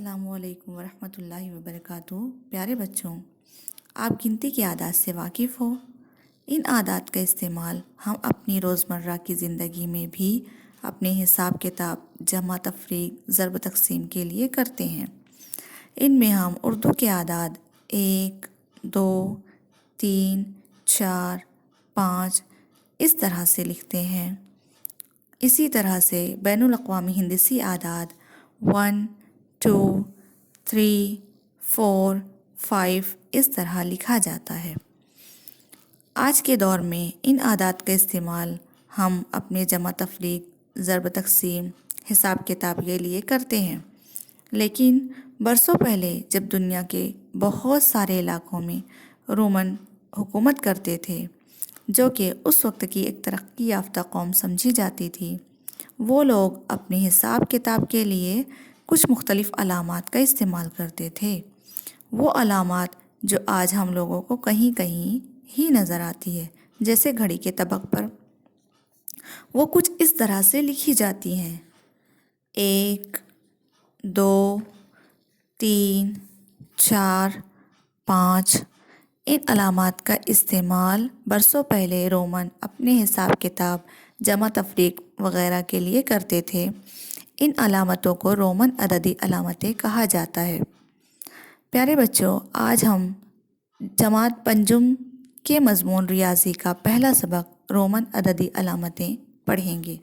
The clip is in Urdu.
السلام علیکم ورحمۃ اللہ وبرکاتہ۔ پیارے بچوں، آپ گنتی کے عادات سے واقف ہو؟ ان عادات کا استعمال ہم اپنی روزمرہ کی زندگی میں بھی اپنے حساب کتاب، جمع تفریق، ضرب تقسیم کے لیے کرتے ہیں۔ ان میں ہم اردو کے اعداد 1، 2، 3، 4، 5 اس طرح سے لکھتے ہیں۔ اسی طرح سے بین الاقوامی ہندسی اعداد 1، 2، 3، 4، 5 اس طرح لکھا جاتا ہے۔ آج کے دور میں ان اعداد کا استعمال ہم اپنے جمع تفریق، ضرب تقسیم، حساب کتاب کے لیے کرتے ہیں، لیکن برسوں پہلے جب دنیا کے بہت سارے علاقوں میں رومن حکومت کرتے تھے، جو کہ اس وقت کی ایک ترقی یافتہ قوم سمجھی جاتی تھی، وہ لوگ اپنے حساب کتاب کے لیے کچھ مختلف علامات کا استعمال کرتے تھے۔ وہ علامات جو آج ہم لوگوں کو کہیں کہیں ہی نظر آتی ہے، جیسے گھڑی کے طبق پر، وہ کچھ اس طرح سے لکھی جاتی ہیں: 1، 2، 3، 4، 5۔ ان علامات کا استعمال برسوں پہلے رومن اپنے حساب کتاب، جمع تفریق وغیرہ کے لیے کرتے تھے۔ ان علامتوں کو رومن عددی علامتیں کہا جاتا ہے۔ پیارے بچوں، آج ہم جماعت پنجم کے مضمون ریاضی کا پہلا سبق رومن عددی علامتیں پڑھیں گے۔